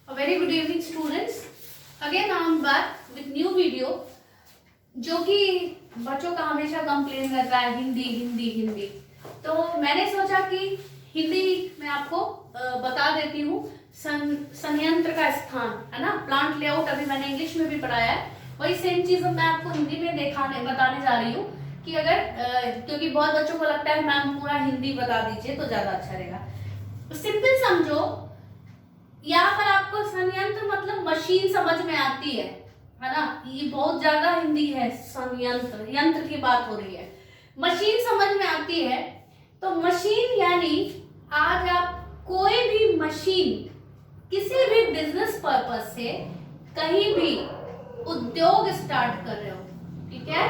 A very good evening students. Again I am back with new video जो कि बच्चों का हमेशा कंप्लेन रहता है हिंदी हिंदी हिंदी। तो मैंने सोचा कि हिंदी में आपको बता देती हूँ संयंत्र का स्थान, है ना। प्लांट लेआउट अभी मैंने इंग्लिश में भी पढ़ाया है, वही सेम चीज मैं आपको हिंदी में बताने जा रही हूँ कि अगर क्योंकि बहुत बच्चों को लगता है मैम पूरा हिंदी बता दीजिए तो ज्यादा अच्छा रहेगा। सिंपल समझो, यहाँ पर आपको संयंत्र मतलब मशीन समझ में आती है ना। ये बहुत ज्यादा हिंदी है, संयंत्र यंत्र की बात हो रही है, मशीन समझ में आती है। तो मशीन यानी आज आप कोई भी मशीन किसी भी बिजनेस पर्पस से कहीं भी उद्योग स्टार्ट कर रहे हो, ठीक है,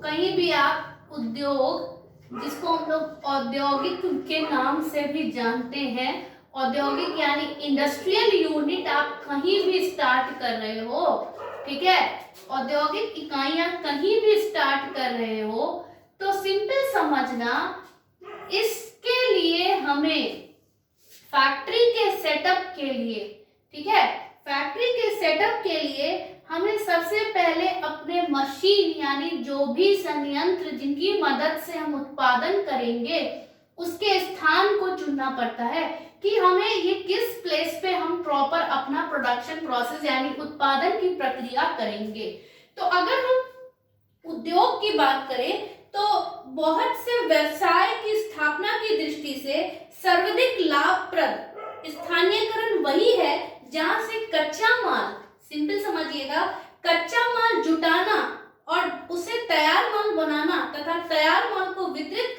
कहीं भी आप उद्योग, जिसको हम लोग औद्योगिक के नाम से भी जानते हैं, औद्योगिक यानी इंडस्ट्रियल यूनिट आप कहीं भी स्टार्ट कर रहे हो, ठीक है, औद्योगिक इकाइयां कहीं भी स्टार्ट कर रहे हो, तो सिंपल समझना इसके लिए हमें फैक्ट्री के सेटअप के लिए, ठीक है, फैक्ट्री के सेटअप के लिए हमें सबसे पहले अपने मशीन यानी जो भी संयंत्र जिनकी मदद से हम उत्पादन करेंगे उसके स्थान को चुनना पड़ता है कि हमें ये किस प्लेस पे हम प्रॉपर अपना प्रोडक्शन प्रोसेस यानी उत्पादन की प्रक्रिया करेंगे। तो अगर हम उद्योग की बात करें तो बहुत से व्यवसाय की स्थापना की दृष्टि से सर्वाधिक लाभप्रद स्थानीयकरण वही है जहां से कच्चा माल, सिंपल समझिएगा, कच्चा माल जुटाना और उसे तैयार माल बनाना तथा तैयार माल को वितरित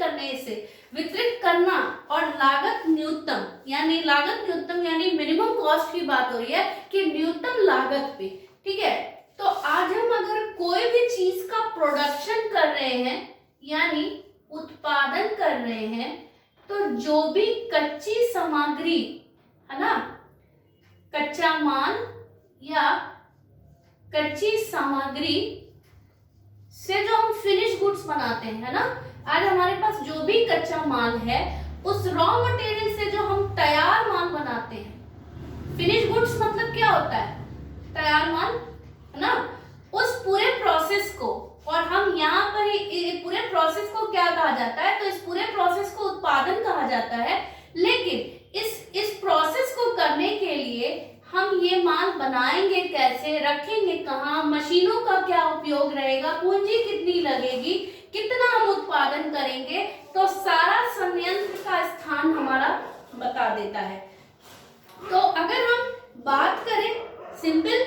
करना और लागत न्यूनतम यानी मिनिमम कॉस्ट की बात हो रही है कि न्यूनतम लागत पे, ठीक है। तो आज हम अगर कोई भी चीज का प्रोडक्शन कर रहे हैं यानी उत्पादन कर रहे हैं, तो जो भी कच्ची सामग्री है ना, कच्चा माल या कच्ची सामग्री से जो हम फिनिश गुड्स बनाते हैं, है ना, आज हमारे पास जो भी कच्चा माल है उस रॉ मटेरियल से जो हम तैयार माल बनाते हैं, फिनिश गुड्स मतलब क्या होता है, तैयार माल, है ना, उस पूरे प्रोसेस को, और हम यहाँ पर पूरे प्रोसेस को क्या कहा जाता है, तो इस पूरे प्रोसेस को उत्पादन कहा जाता है। लेकिन इस प्रोसेस को करने के लिए हम ये माल बनाएंगे कैसे, रखेंगे कहाँ, मशीनों का क्या उपयोग रहेगा, पूंजी कितनी लगेगी, कितना हम उत्पादन करेंगे, तो सारा संयंत्र का स्थान हमारा बता देता है। तो अगर हम बात करें सिंपल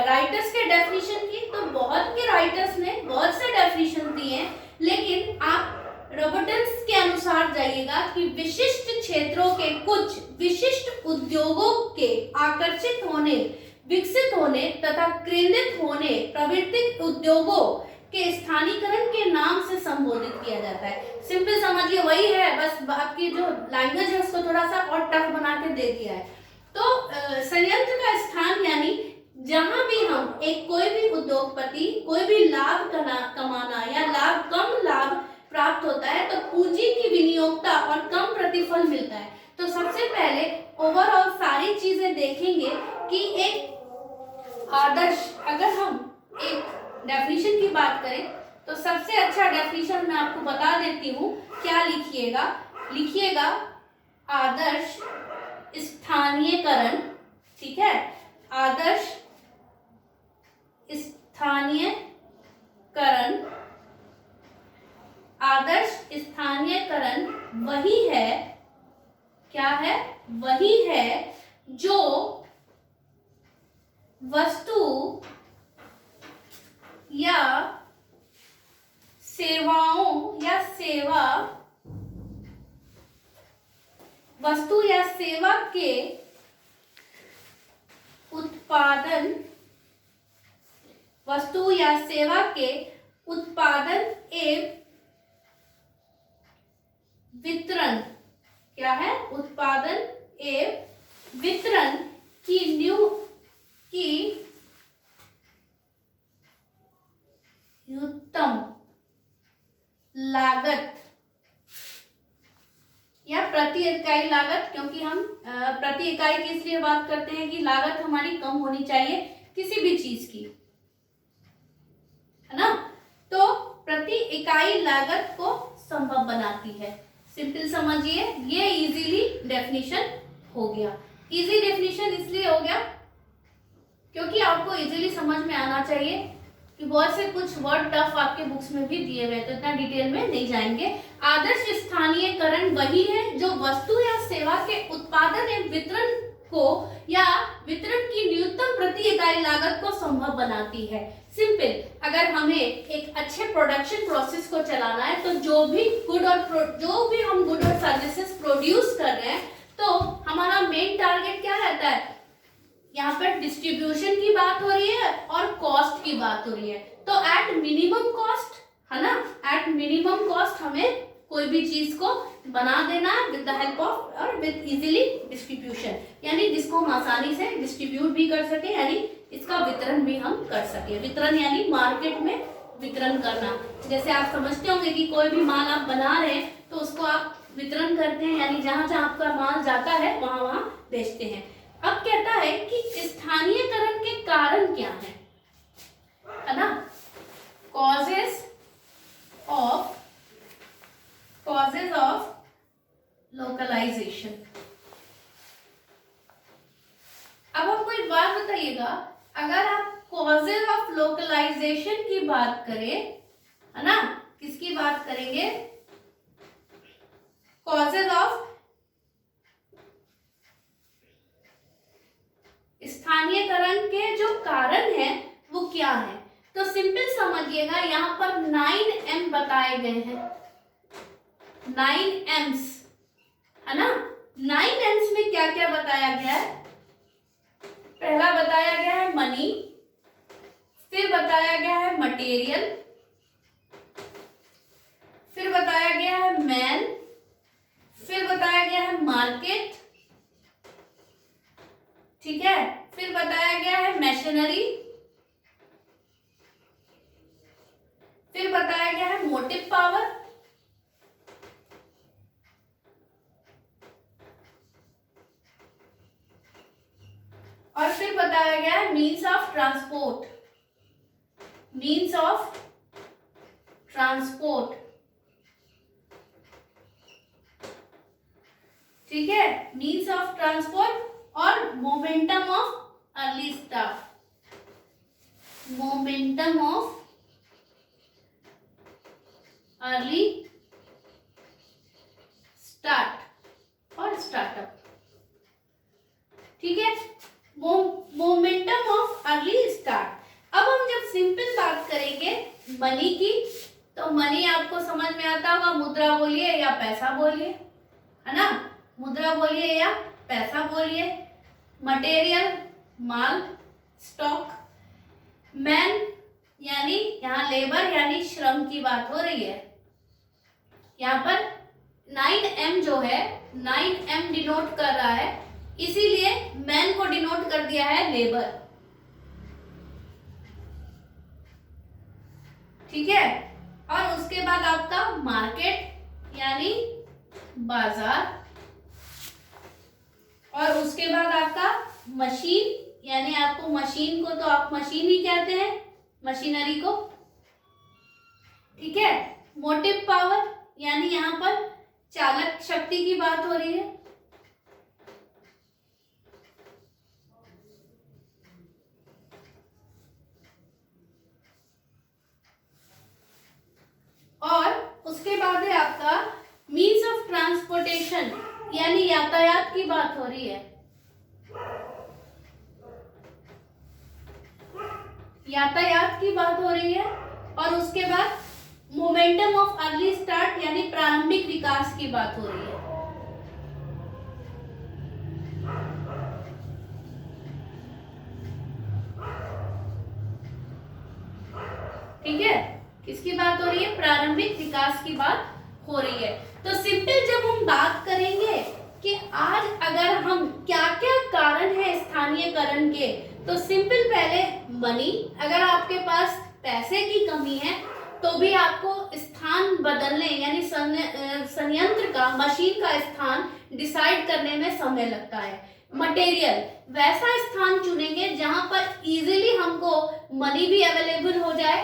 राइटर्स के डेफिनेशन की, तो बहुत के राइटर्स ने बहुत से डेफिनेशन दिए हैं, लेकिन आप रॉबर्टन्स के अनुसार जाइएगा कि विशिष्ट क्षेत्रों के कुछ विशिष्ट उद्योगों के आकर्षित होने, विकसित होने तथा केंद्रित होने प्रवृत्ति उद्योगों के स्थानीयकरण के नाम से संबोधित किया जाता है। सिंपल समझिए वही है, बस आपकी जो लैंग्वेज है उसको थोड़ा सा और टफ बना के दे दिया है। तो संयंत्र का स्थान यानी जहां भी हम कोई भी उद्योगपति कोई भी लाभ कमाना या कम लाभ प्राप्त होता है तो पूंजी की विनियोगता और कम प्रतिफल मिलता है। तो सबसे पहले ओवरऑल सारी चीजें देखेंगे कि एक आदर्श, अगर हम एक डेफिनेशन की बात करें तो सबसे अच्छा डेफिनेशन मैं आपको बता देती हूँ। क्या लिखिएगा आदर्श स्थानीयकरण, ठीक है, आदर्श स्थानीयकरण वही है, क्या है, वही है जो वस्तु या सेवा के उत्पादन एवं वितरण, क्या है, उत्पादन एवं वितरण की न्यूनतम लागत या प्रति इकाई लागत, क्योंकि हम प्रति इकाई की इसलिए बात करते हैं कि लागत हमारी कम होनी चाहिए किसी भी चीज की, है ना। तो प्रति इकाई लागत को संभव बनाती है। सिंपल समझिए, ये इजीली डेफिनेशन हो गया। इजी डेफिनेशन इसलिए हो गया क्योंकि आपको इजीली समझ में आना चाहिए कि बहुत से कुछ वर्ड टफ आपके बुक्स में भी दिए हुए, तो इतना डिटेल में नहीं जाएंगे। आदर्श स्थानीयकरण वही है जो वस्तु या सेवा के उत्पादन एवं वितरण को या वितरण की न्यूनतम प्रति इकाई लागत को संभव बनाती है। सिंपल, अगर हमें एक अच्छे प्रोडक्शन प्रोसेस को चलाना है तो जो भी हम गुड और सर्विसेज प्रोड्यूस कर रहे हैं, तो हमारा मेन टारगेट क्या रहता है? यहाँ पर डिस्ट्रीब्यूशन की बात हो रही है और कॉस्ट की बात हो रही है। तो एट मिनिमम कॉस्ट, है ना, एट मिनिमम कॉस्ट हमें कोई भी चीज को बना देना विद द हेल्प ऑफ और विद इजीली डिस्ट्रीब्यूशन, यानी जिसको हम आसानी से डिस्ट्रीब्यूट भी कर सके, यानी इसका वितरण भी हम कर सके। वितरण यानी मार्केट में वितरण करना। जैसे आप समझते होंगे कि कोई भी माल आप बना रहे हैं तो उसको आप वितरण करते हैं, यानी जहां जहां आपका माल जाता है वहां वहां बेचते हैं। अब कहता है कि स्थानीयकरण के कारण क्या है ना, कॉजेस ऑफ लोकलाइजेशन। अब हमको एक बात बताइएगा, अगर आप कॉजेस ऑफ लोकलाइजेशन की बात करें, है ना, किसकी बात करेंगे? कॉजेस ऑफ स्थानीयकरण के जो कारण है वो क्या है? तो सिंपल समझिएगा, यहाँ पर 9M बताए गए हैं, 9Ms, है ना। 9Ms में क्या क्या बताया गया है? पहला बताया गया है मनी, फिर बताया गया है मटेरियल, फिर बताया गया है मैन, फिर बताया गया है मार्केट, ठीक है, फिर बताया गया है मशीनरी, फिर बताया गया है मोटिव पावर, और फिर बताया गया है means of transport, means of transport, ठीक है, मीन्स ऑफ ट्रांसपोर्ट और momentum of early start, momentum of early start और स्टार्टअप, ठीक है, मोमेंटम ऑफ अर्ली स्टार्ट। अब हम जब सिंपल बात करेंगे मनी की, तो मनी आपको समझ में आता होगा, मुद्रा बोलिए या पैसा बोलिए, है ना, मुद्रा बोलिए या पैसा बोलिए। मटेरियल माल, स्टॉक। मैन यानी यहाँ लेबर यानी श्रम की बात हो रही है। यहाँ पर 9M जो है, 9M डिनोट कर रहा है, इसीलिए मैन को डिनोट कर दिया है लेबर, ठीक है। और उसके बाद आपका मार्केट यानी बाजार, और उसके बाद आपका मशीन, यानी आपको मशीन को तो आप मशीन ही कहते हैं, मशीनरी को, ठीक है। मोटिव पावर यानी यहाँ पर चालक शक्ति की बात हो रही है, और उसके बाद है आपका मीन्स ऑफ ट्रांसपोर्टेशन यानी यातायात की बात हो रही है, यातायात की बात हो रही है। और उसके बाद मोमेंटम ऑफ अर्ली स्टार्ट यानी प्रारंभिक विकास की बात हो रही है, ठीक है। किसकी बात हो रही है? प्रारंभिक विकास की बात हो रही है। तो सिंपल जब हम बात करेंगे कि आज अगर हम क्या क्या कारण है स्थानीयकरण के, तो सिंपल पहले मनी, अगर आपके पास पैसे की कमी है तो भी आपको स्थान बदलने यानी संयंत्र का, मशीन का स्थान डिसाइड करने में समय लगता है। मटेरियल, वैसा स्थान चुनेंगे जहां पर इजीली हमको मनी भी अवेलेबल हो जाए,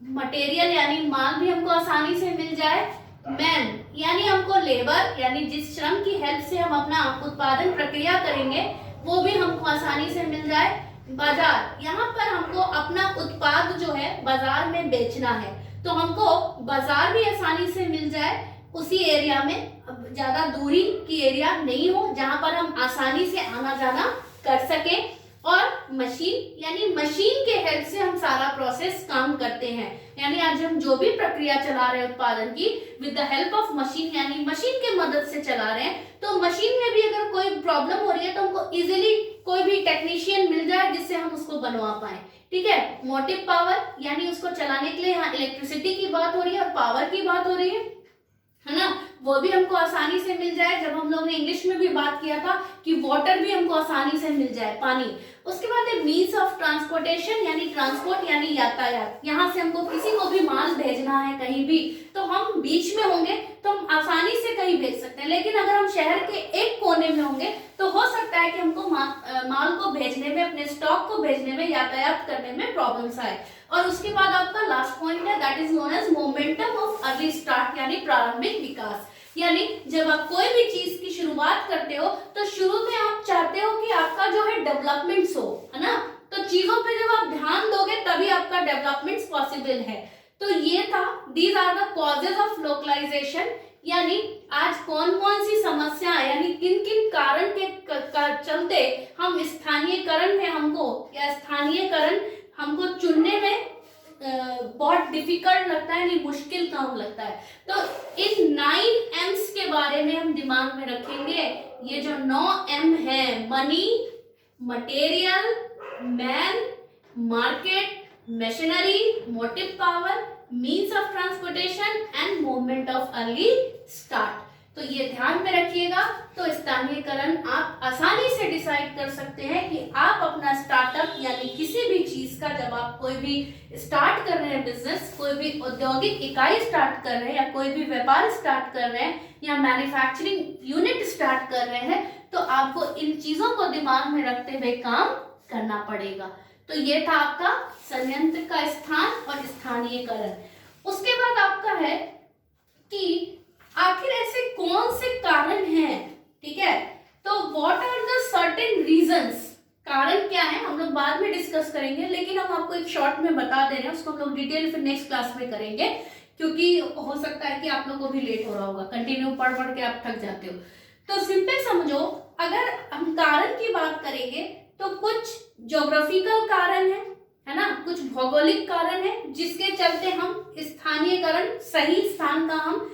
मटेरियल यानी माल भी हमको आसानी से मिल जाए, मैन यानी हमको लेबर यानी जिस श्रम की हेल्प से हम अपना उत्पादन प्रक्रिया करेंगे वो भी हमको आसानी से मिल जाए, बाजार, यहाँ पर हमको अपना उत्पाद जो है बाजार में बेचना है तो हमको बाजार भी आसानी से मिल जाए, उसी एरिया में, ज्यादा दूरी की एरिया नहीं हो जहां पर हम आसानी से आना जाना कर सकें, और मशीन यानी मशीन के हेल्प से हम सारा प्रोसेस काम करते हैं, यानी आज हम जो भी प्रक्रिया चला रहे हैं उत्पादन की with the help of machine यानी मशीन के मदद से चला रहे हैं, तो मशीन में भी अगर कोई प्रॉब्लम हो रही है तो हमको इजीली कोई भी टेक्नीशियन मिल जाए जिससे हम उसको बनवा पाए, ठीक है। मोटिव पावर यानी उसको चलाने के लिए यहाँ इलेक्ट्रिसिटी की बात हो रही है और पावर की बात हो रही है ना, वो भी हमको आसानी से मिल जाए। जब हम लोग ने इंग्लिश में भी बात किया था कि वाटर भी हमको आसानी से मिल जाए, पानी। उसके बाद है मीन्स ऑफ ट्रांसपोर्टेशन यानी ट्रांसपोर्ट यानी यातायात, यहाँ से हमको किसी को भी माल भेजना है कहीं भी तो हम बीच में होंगे तो हम आसानी से कहीं भेज सकते हैं, लेकिन अगर हम शहर के एक कोने में होंगे तो हो सकता है कि हमको माल को भेजने में, अपने स्टॉक को भेजने में, यातायात करने में प्रॉब्लम्स आए। और उसके बाद आपका लास्ट पॉइंट है that is known as momentum of early start यानी प्रारंभिक विकास, यानी जब आप कोई भी चीज की शुरुआत करते हो तो शुरू में आप चाहते हो कि आपका जो है डेवलपमेंट्स हो, है ना, तो चीजों पे जब आप ध्यान दोगे तभी आपका डेवलपमेंट्स पॉसिबल है। तो ये था these are the causes of localization, यानी आज कौन कौन सी समस्या यानी किन किन कारण के चलते हम स्थानीयकरण में हमको या स्थानीयकरण हमको चुनने में बहुत डिफिकल्ट लगता है, नहीं मुश्किल काम लगता है। तो इन 9 M's के बारे में हम दिमाग में रखेंगे। ये जो 9 M है, money, material, man, market, machinery, motive power, means of transportation and movement of early start. तो ये ध्यान में रखिएगा। तो स्थानीयकरण आप आसानी से डिसाइड कर सकते हैं कि आप अपना स्टार्टअप यानी किसी भी चीज का, जब आप कोई भी स्टार्ट कर रहे हैं बिजनेस, कोई भी औद्योगिक इकाई स्टार्ट कर रहे हैं या कोई भी व्यापार स्टार्ट कर रहे हैं या मैन्युफैक्चरिंग यूनिट स्टार्ट कर रहे हैं, तो आपको इन चीजों को दिमाग में रखते हुए काम करना पड़ेगा। तो ये था आपका संयंत्र का स्थान और स्थानीयकरण। उसके बाद आपका है कि आखिर ऐसे कौन से कारण हैं, ठीक है, तो what are the certain reasons, कारण क्या है हम लोग बाद में डिस्कस करेंगे, लेकिन हम आपको एक शॉर्ट में बता दे रहे हैं, उसको हम लोग डिटेल फिर नेक्स्ट क्लास में करेंगे, क्योंकि हो सकता है कि आप लोग को भी लेट हो रहा होगा, कंटिन्यू पढ़ पढ़ के आप थक जाते हो। तो सिंपल समझो, अगर हम कारण की बात करेंगे तो कुछ ज्योग्राफिकल कारण है ना, कुछ भौगोलिक कारण है जिसके चलते हम स्थानीयकरण, सही स्थान का हम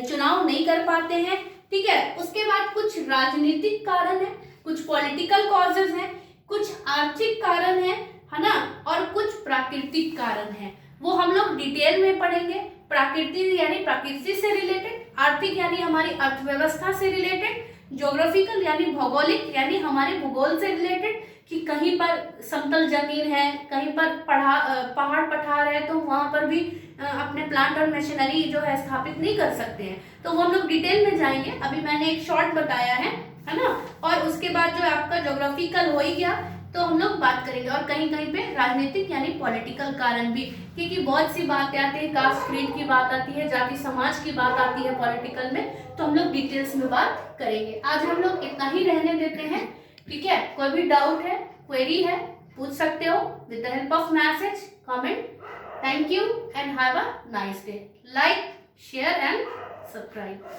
चुनाव नहीं कर पाते हैं, ठीक है। उसके बाद कुछ राजनीतिक कारण है, कुछ पॉलिटिकल कॉजेज हैं, कुछ आर्थिक कारण है ना, और कुछ प्राकृतिक कारण है। वो हम लोग डिटेल में पढ़ेंगे। प्राकृतिक यानी प्रकृति से रिलेटेड, आर्थिक यानी हमारी अर्थव्यवस्था से रिलेटेड, ज्योग्राफिकल यानी भौगोलिक यानी हमारे भूगोल से रिलेटेड कि कहीं पर समतल जमीन है, कहीं पर पहाड़ पठार है, तो वहां पर भी अपने प्लांट और मशीनरी जो है स्थापित नहीं कर सकते हैं, तो वो हम लोग डिटेल में जाएंगे। अभी मैंने एक शॉर्ट बताया है ना। और उसके बाद जो आपका ज्योग्राफिकल हो ही गया, तो हम लोग बात करेंगे। और कहीं कहीं पे राजनीतिक यानी पॉलिटिकल कारण भी, क्योंकि बहुत सी बातें आती है, कास्ट क्रीड की बात आती है, जाति समाज की बात आती है पॉलिटिकल में, तो हम लोग डिटेल्स में बात करेंगे। आज हम लोग इतना ही रहने देते हैं, ठीक है। कोई भी डाउट है, क्वेरी है, पूछ सकते हो with the help of message, comment. Thank you and have a nice day. Like, share and subscribe.